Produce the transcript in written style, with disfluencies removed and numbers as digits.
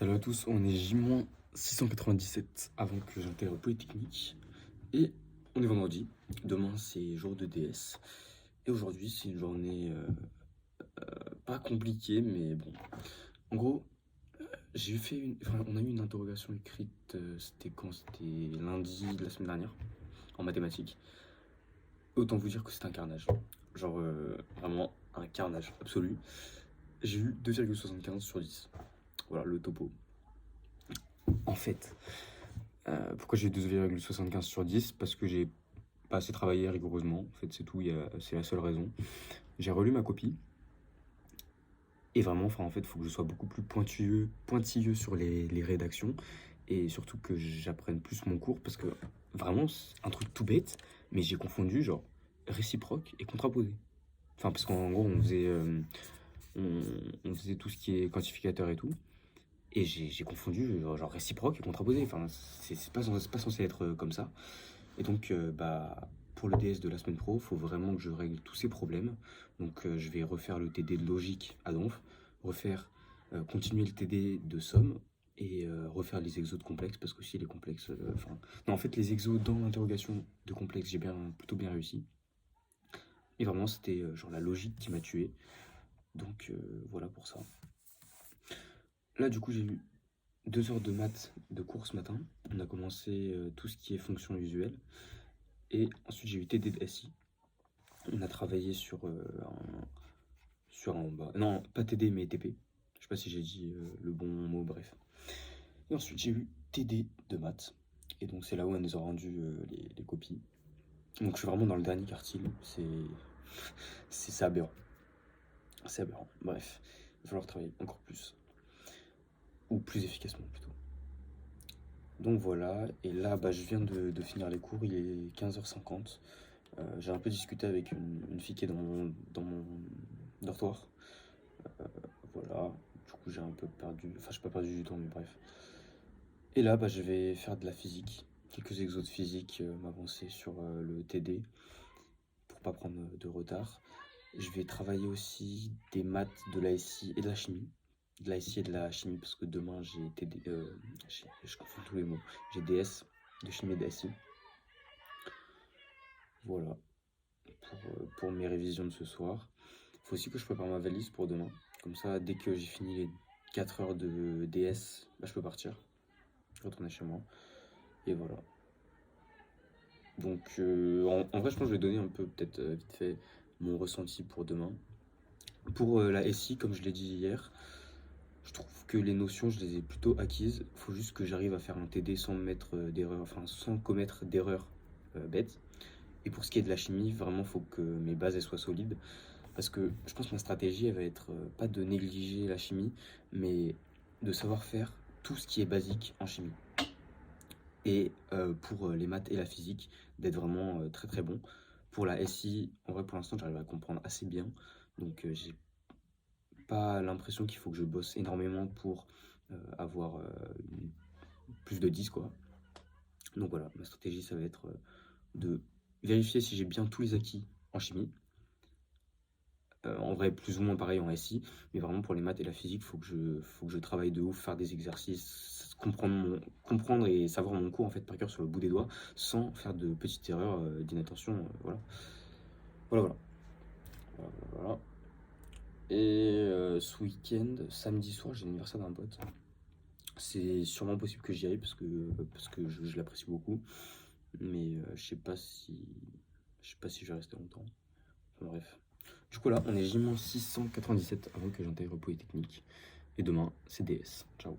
Salut à tous, on est J-697 avant que j'intègre Polytechnique. Et on est vendredi, demain c'est jour de DS. Et aujourd'hui c'est une journée pas compliquée, mais bon. En gros, on a eu une interrogation écrite, c'était quand? C'était lundi de la semaine dernière, en mathématiques. Autant vous dire que c'était un carnage. Genre vraiment un carnage absolu. J'ai eu 2,75 sur 10. Voilà le topo. En fait, pourquoi j'ai 2,75 sur 10? Parce que j'ai pas assez travaillé rigoureusement. En fait, c'est tout, c'est la seule raison. J'ai relu ma copie. Et vraiment, en fait, il faut que je sois beaucoup plus pointilleux sur les rédactions. Et surtout que j'apprenne plus mon cours. Parce que vraiment, c'est un truc tout bête. Mais j'ai confondu, genre, réciproque et contraposé. Enfin, parce qu'en gros, on faisait tout ce qui est quantificateur et tout. Et j'ai confondu genre réciproque et contraposé. Enfin, c'est pas censé être comme ça. Et donc, pour le DS de la semaine pro, il faut vraiment que je règle tous ces problèmes. Donc, je vais refaire le TD de logique à Donf, continuer le TD de somme et refaire les exos de complexe parce que si les complexes. Non, en fait, les exos dans l'interrogation de complexe, j'ai plutôt bien réussi. Et vraiment, c'était genre la logique qui m'a tué. Donc, voilà pour ça. Là, du coup, j'ai eu 2 heures de maths de cours ce matin. On a commencé tout ce qui est fonction usuelle. Et ensuite, j'ai eu TD de SI. On a travaillé non, pas TD, mais TP. Je sais pas si j'ai dit le bon mot, bref. Et ensuite, j'ai eu TD de maths. Et donc, c'est là où on nous a rendu les copies. Donc, je suis vraiment dans le dernier quartile. C'est aberrant. C'est aberrant. Bref, il va falloir travailler encore plus. Ou plus efficacement, plutôt. Donc voilà, et là je viens de finir les cours, il est 15h50. J'ai un peu discuté avec une fille qui est dans mon dortoir. Voilà, du coup j'ai un peu perdu, enfin j'ai pas perdu du temps, mais bref. Et là je vais faire de la physique, quelques exos de physique, m'avancer sur le TD pour pas prendre de retard. Je vais travailler aussi des maths, de la SI et de la chimie. De la SI et de la chimie parce que demain j'ai TD, je confonds tous les mots, j'ai DS de chimie et de SI. Voilà, pour mes révisions de ce soir. Il faut aussi que je prépare ma valise pour demain. Comme ça, dès que j'ai fini les 4 heures de DS, je peux partir. Retourner chez moi. Et voilà. Donc, en vrai, je pense que je vais donner un peu, peut-être vite fait, mon ressenti pour demain. Pour la SI, comme je l'ai dit hier, je trouve que les notions, je les ai plutôt acquises. Il faut juste que j'arrive à faire un TD sans mettre d'erreur, enfin, sans commettre d'erreurs bêtes. Et pour ce qui est de la chimie, vraiment, il faut que mes bases elles soient solides. Parce que je pense que ma stratégie, elle va être pas de négliger la chimie, mais de savoir faire tout ce qui est basique en chimie. Et pour les maths et la physique, d'être vraiment très très bon. Pour la SI, en vrai, pour l'instant, j'arrive à comprendre assez bien. Donc, j'ai pas l'impression qu'il faut que je bosse énormément pour avoir plus de 10, quoi. Donc voilà, ma stratégie, ça va être de vérifier si j'ai bien tous les acquis en chimie. En vrai, plus ou moins pareil en SI, mais vraiment pour les maths et la physique, faut que je travaille de ouf, faire des exercices, comprendre et savoir mon cours en fait par cœur sur le bout des doigts, sans faire de petites erreurs d'inattention. Voilà. Voilà, voilà. Voilà, voilà, voilà. Et ce week-end, samedi soir, j'ai l'anniversaire d'un pote. C'est sûrement possible que j'y aille parce que je l'apprécie beaucoup, mais je sais pas si je vais rester longtemps. Enfin, bref. Du coup là, on est J-697 avant que j'intègre Polytechnique. Et demain, c'est DS. Ciao.